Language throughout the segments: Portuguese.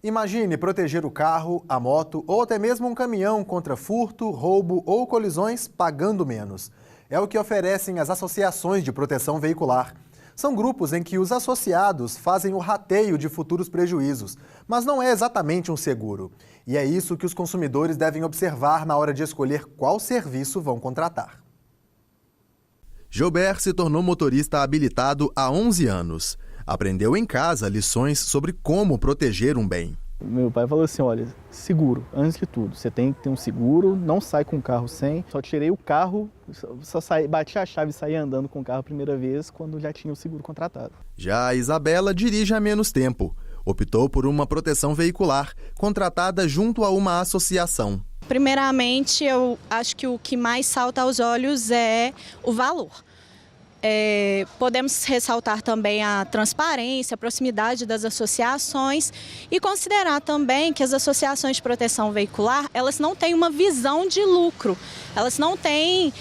Imagine proteger o carro, a moto ou até mesmo um caminhão contra furto, roubo ou colisões pagando menos. É o que oferecem as associações de proteção veicular. São grupos em que os associados fazem o rateio de futuros prejuízos, mas não é exatamente um seguro. E é isso que os consumidores devem observar na hora de escolher qual serviço vão contratar. Gilbert se tornou motorista habilitado há 11 anos. Aprendeu em casa lições sobre como proteger um bem. Meu pai falou assim, olha, seguro, antes de tudo, você tem que ter um seguro, não sai com o carro sem. Só tirei o carro, bati a chave e saí andando com o carro a primeira vez quando já tinha o seguro contratado. Já a Isabela dirige há menos tempo. Optou por uma proteção veicular, contratada junto a uma associação. Primeiramente, eu acho que o que mais salta aos olhos é o valor. Podemos ressaltar também a transparência, a proximidade das associações e considerar também que as associações de proteção veicular, elas não têm uma visão de lucro, elas não têm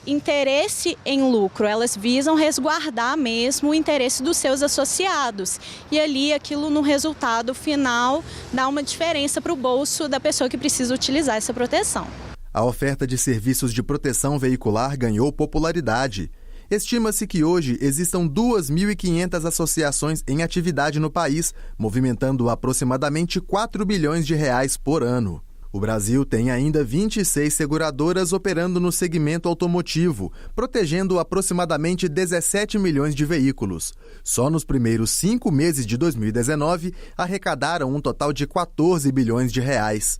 interesse em lucro, elas visam resguardar mesmo o interesse dos seus associados. E ali aquilo no resultado final dá uma diferença para o bolso da pessoa que precisa utilizar essa proteção. A oferta de serviços de proteção veicular ganhou popularidade. Estima-se que hoje existam 2.500 associações em atividade no país, movimentando aproximadamente 4 bilhões de reais por ano. O Brasil tem ainda 26 seguradoras operando no segmento automotivo, protegendo aproximadamente 17 milhões de veículos. Só nos primeiros 5 meses de 2019, arrecadaram um total de 14 bilhões de reais.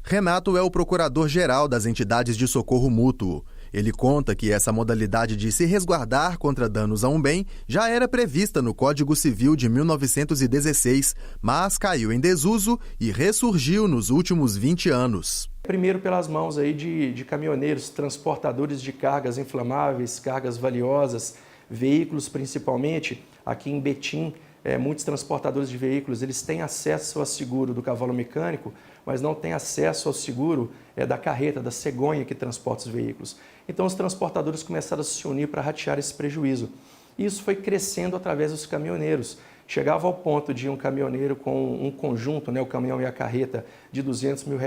Renato é o procurador-geral das entidades de socorro mútuo. Ele conta que essa modalidade de se resguardar contra danos a um bem já era prevista no Código Civil de 1916, mas caiu em desuso e ressurgiu nos últimos 20 anos. Primeiro pelas mãos aí de caminhoneiros, transportadores de cargas inflamáveis, cargas valiosas, veículos principalmente. Aqui em Betim, muitos transportadores de veículos eles têm acesso ao seguro do cavalo mecânico, mas não têm acesso ao seguro da carreta, da cegonha que transporta os veículos. Então os transportadores começaram a se unir para ratear esse prejuízo. Isso foi crescendo através dos caminhoneiros. Chegava ao ponto de um caminhoneiro com um conjunto, o caminhão e a carreta, de R$200 mil,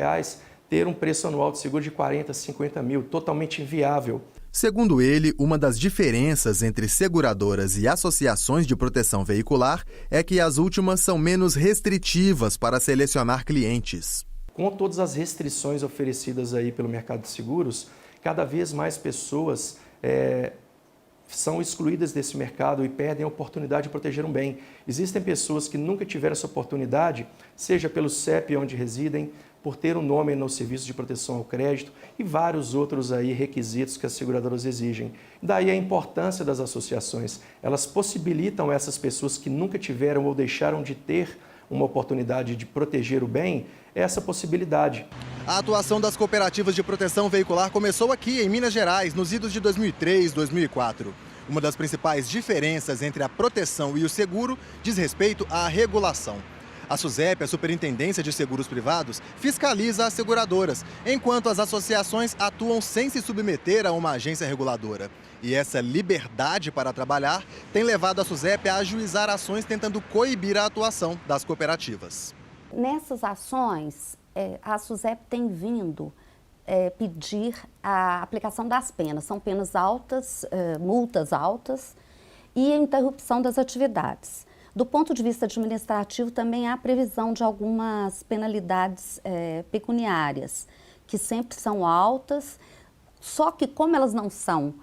ter um preço anual de seguro de 40, 50 mil, totalmente inviável. Segundo ele, uma das diferenças entre seguradoras e associações de proteção veicular é que as últimas são menos restritivas para selecionar clientes. Com todas as restrições oferecidas aí pelo mercado de seguros, cada vez mais pessoas são excluídas desse mercado e perdem a oportunidade de proteger um bem. Existem pessoas que nunca tiveram essa oportunidade, seja pelo CEP onde residem, por ter um nome no serviço de proteção ao crédito e vários outros aí requisitos que as seguradoras exigem. Daí a importância das associações. Elas possibilitam essas pessoas que nunca tiveram ou deixaram de ter uma oportunidade de proteger o bem, essa possibilidade. A atuação das cooperativas de proteção veicular começou aqui em Minas Gerais, nos idos de 2003 e 2004. Uma das principais diferenças entre a proteção e o seguro diz respeito à regulação. A SUSEP, a Superintendência de Seguros Privados, fiscaliza as seguradoras, enquanto as associações atuam sem se submeter a uma agência reguladora. E essa liberdade para trabalhar tem levado a SUSEP a ajuizar ações tentando coibir a atuação das cooperativas. Nessas ações, a SUSEP tem vindo pedir a aplicação das penas. São penas altas, multas altas e a interrupção das atividades. Do ponto de vista administrativo, também há previsão de algumas penalidades pecuniárias, que sempre são altas, só que como elas não são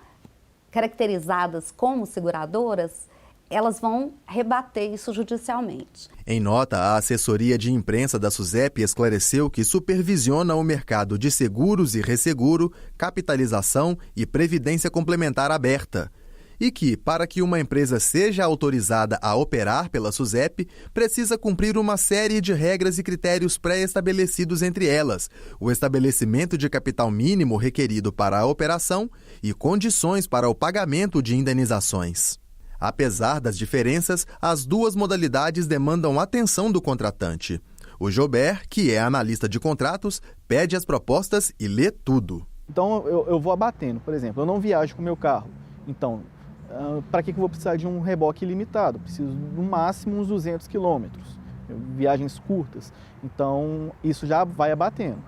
caracterizadas como seguradoras, elas vão rebater isso judicialmente. Em nota, a assessoria de imprensa da SUSEP esclareceu que supervisiona o mercado de seguros e resseguro, capitalização e previdência complementar aberta. E que, para que uma empresa seja autorizada a operar pela SUSEP, precisa cumprir uma série de regras e critérios pré-estabelecidos, entre elas o estabelecimento de capital mínimo requerido para a operação e condições para o pagamento de indenizações. Apesar das diferenças, as duas modalidades demandam atenção do contratante. O Gilbert, que é analista de contratos, pede as propostas e lê tudo. Então eu vou abatendo, por exemplo, eu não viajo com o meu carro, então para que eu vou precisar de um reboque ilimitado? Preciso no máximo uns 200 quilômetros. viagens curtas. Então, isso já vai abatendo.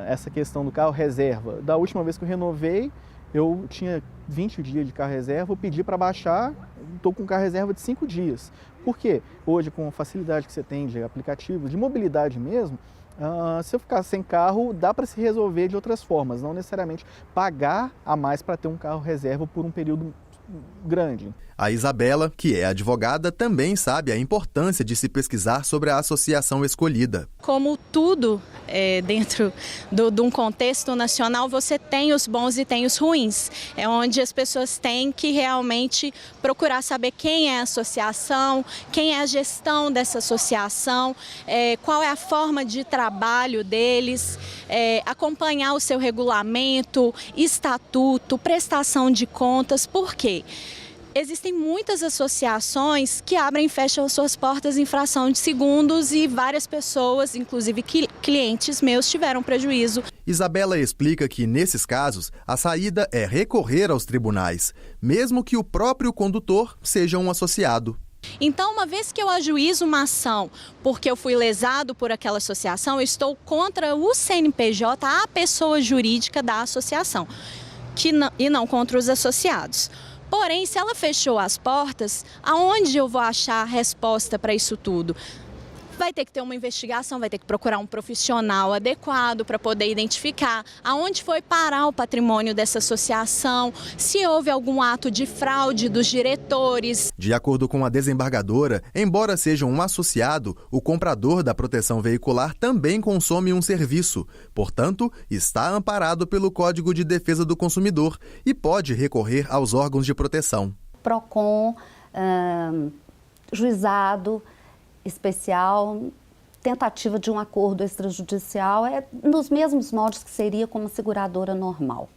Essa questão do carro reserva. Da última vez que eu renovei, eu tinha 20 dias de carro reserva, eu pedi para baixar, estou com carro reserva de 5 dias. Por quê? Hoje, com a facilidade que você tem de aplicativos, de mobilidade mesmo, se eu ficar sem carro, dá para se resolver de outras formas, não necessariamente pagar a mais para ter um carro reserva por um período grande. A Isabela, que é advogada, também sabe a importância de se pesquisar sobre a associação escolhida. Como tudo dentro de um contexto nacional, você tem os bons e tem os ruins. É onde as pessoas têm que realmente procurar saber quem é a associação, quem é a gestão dessa associação, qual é a forma de trabalho deles, acompanhar o seu regulamento, estatuto, prestação de contas. Por quê? Existem muitas associações que abrem e fecham suas portas em fração de segundos e várias pessoas, inclusive clientes meus, tiveram prejuízo. Isabela explica que, nesses casos, a saída é recorrer aos tribunais, mesmo que o próprio condutor seja um associado. Então, uma vez que eu ajuizo uma ação porque eu fui lesado por aquela associação, eu estou contra o CNPJ, a pessoa jurídica da associação, e não contra os associados. Porém, se ela fechou as portas, aonde eu vou achar a resposta para isso tudo? Vai ter que ter uma investigação, vai ter que procurar um profissional adequado para poder identificar aonde foi parar o patrimônio dessa associação, se houve algum ato de fraude dos diretores. De acordo com a desembargadora, embora seja um associado, o comprador da proteção veicular também consome um serviço. Portanto, está amparado pelo Código de Defesa do Consumidor e pode recorrer aos órgãos de proteção. PROCON, juizado especial, tentativa de um acordo extrajudicial, nos mesmos moldes que seria como seguradora normal.